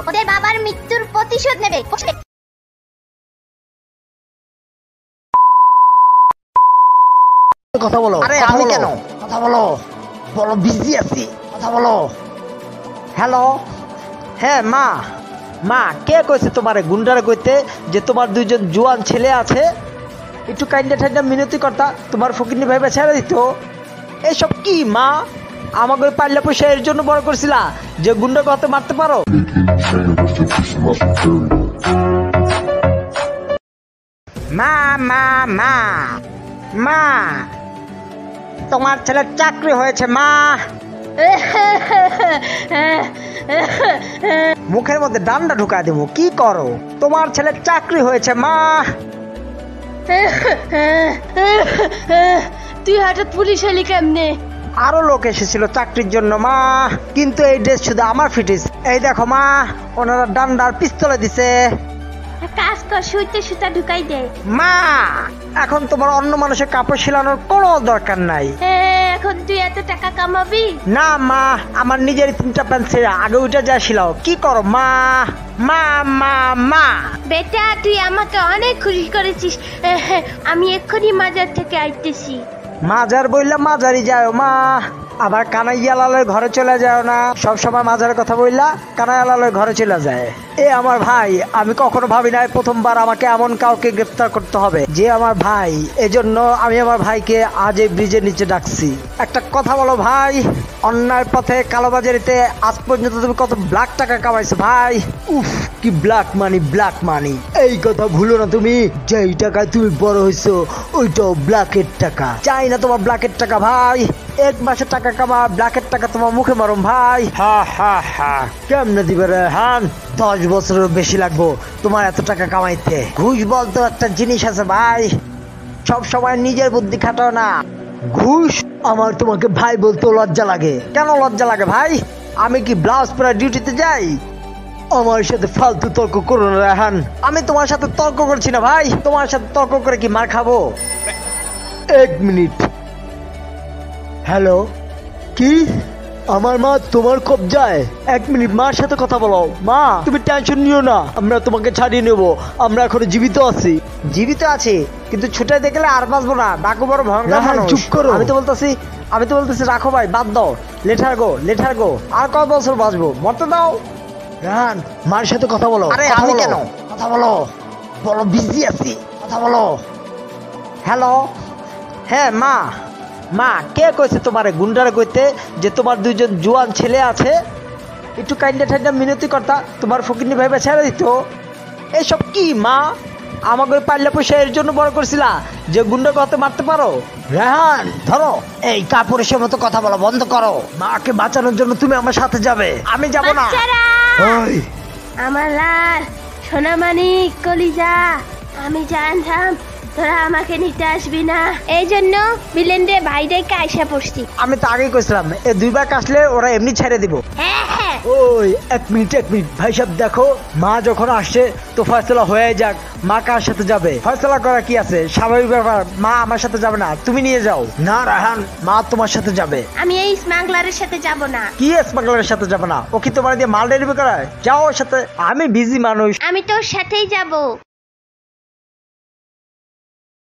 ওদের বাবার মৃত্যুর প্রতিশোধ নেবে। কথা বলো। আরে আমি কেন? কথা বলো, বলো বিজি আছি, কথা বলো। হ্যালো, হ্যাঁ মা, মা কে কইছে তোমারে গুন্ডারে কইতে যে তোমার দুইজন জোয়ান ছেলে আছে? একটু কাইন্ডা ঠান্ডা মিনতি করতা, তোমার ফকিনি ভাইবা ছেড়ে দিত। এইসব কি মা? আমাকে ওই পাল্লা পয়সা এর জন্য বড় করছিলা যে গুন্ডা কত মারতে পারো? মা মা মা মা, তোমার ছেলের চাকরি হয়েছে মা। মুখের মধ্যে ডান্ডা ঢুকা দিব, কি করো? তোমার ছেলের চাকরি হয়েছে মা। তুই হঠাৎ পুলিশ হলি কেমনে? আরো লোক এসেছিল চাকরির জন্য মা, কিন্তু এই ড্রেস শুধু আমার ফিটিস। এই দেখো মা, ওনারা ডান্ডার পিস্তলে দিছে। কাজ কর, সুইতে সুতা ঢুকাই দে। মা, এখন তোমার অন্য মানুষের কাপড় সেলানোর কোনো দরকার নাই। এখন তুই এত টাকা কামাবি? না মা, আমার নিজের 3টা প্যান্ট ছেড়ে আগে ওইটা যা শিলাও। কি করো মা? মা মা মা, বেটা তুই আমাকে অনেক খুশি করেছিস। আমি এক্ষুনি মাজার থেকে আইতেছি। মাজার বললে মাজারি যাও মা, আবার কানাইয়ালালের ঘরে চলে যাও না। সব সময় মাজারের কথা বললা কানাইয়ালালের ঘরে চলে যায়। এ আমার ভাই, আমি কখনো ভাবি নাই প্রথমবার আমাকে এমন কাউকে গ্রেফতার করতে হবে যে আমার ভাই। এজন্য আমি আমার ভাইকে আজ এই ব্রিজের নিচে ডাকছি। একটা কথা বলো ভাই, অন্যায় পথে কালোবাজারিতে আজ পর্যন্ত তুমি কত ব্ল্যাক টাকা কামাইছো ভাই? উফ, কি ব্ল্যাক মানি, ব্ল্যাক মানি। এই কথা ভুলো না তুমি, যেই টাকায় তুমি বড় হইছো ওইটাও ব্ল্যাকের টাকা। চাই না তোমার ব্ল্যাকের টাকা ভাই। 1 মাসে টাকা কামা, ব্ল্যাকের টাকা তোমার মুখে মারুম ভাই। হা হা হা, কেমনে দিবে রে হান? 10 বছরের বেশি লাগবো তোমার এত টাকা কামাইতে। ঘুষ বলতে একটা জিনিস আছে ভাই, সব সময় নিজের বুদ্ধি খাটাও না। ঘুষ, আমার তোমাকে ভাই বলতে লজ্জা লাগে। কেন লজ্জা লাগে ভাই? আমি কি ব্লাউজ পরে ডিউটিতে যাই? আমার সাথে ফালতু তর্ক করো না রেহান। আমি তোমার সাথে তর্ক করছি না ভাই। তোমার সাথে তর্ক করে কি মার খাবো? 1 মিনিট। হ্যালো, কি? আমার মা তোমার কবজায়? 1 মিনিট, মার সাথে কথা বলো। মা তুমি টেনশন নিও না, আমরা তোমাকে ছাড়িয়ে নেবো। আমরা এখনো জীবিত আছি। জীবিত আছি, কিন্তু ছুটে দেখলে আর বাঁচবো না। ডাকু বড় ভয়ঙ্কর মানুষ। চুপ করো। আমি তো বলতেছি রাখো ভাই, বাদ দাও। লেটার গো, লেটার গো। আর কত বছর বাঁচবো? মরতে দাও। রান, মার সাথে কথা বলো। আরে আমি কেন? কথা বলো, বলো বিজি আছি, কথা বলো। হ্যালো, হ্যাঁ মা, মা কে কইছে তোমারে গুন্ডারে কইতে যে তোমার দুইজন জোয়ান ছেলে আছে? একটু কাইন্ডা ঠান্ডা মিনতি করতা, তোমার ফকিনি ভাইবা ছেড়ে দিত। এইসব কি মা? আমাকে ওই পাল্লা পয়সা এর জন্য বড় করছিলা যে গুন্ডা কত মারতে পারো? রেহান ধরো, এই কাপুরুষের মতো কথা বলা বন্ধ করো। মাকে বাঁচানোর জন্য তুমি আমার সাথে যাবে। আমি যাব না। ওই আমার লাল সোনামানিক কলিজা, আমি জানতাম তোরা আমাকে নিতে আসবি না, এই জন্য বিলেন্ডে ভাইদেরকে আইসা পড়ছি। আমি তো আগেই কইছিলাম এই 2 বার কাশলে ওরা এমনি ছেড়ে দিব। হ্যাঁ হ্যাঁ। ওই 1 মিনিট ভাই সাহেব, দেখো মা যখন আসছে তো ফয়সালা হয়ে যাক। মা কার সাথে যাবে? ফয়সালা করা কি আছে, স্বাভাবিক ব্যাপার। মা আমার সাথে যাবে না, তুমি নিয়ে যাও। না রাহান, মা তোমার সাথে যাবে। আমি এই স্মাগলারের সাথে যাব না। কি স্মাগলারের সাথে যাবে না? ও কি তোমার দিয়ে মাল ডেলিভারি করায়? যাও ওর সাথে। আমি বিজি মানুষ। আমি তোর সাথেই যাব।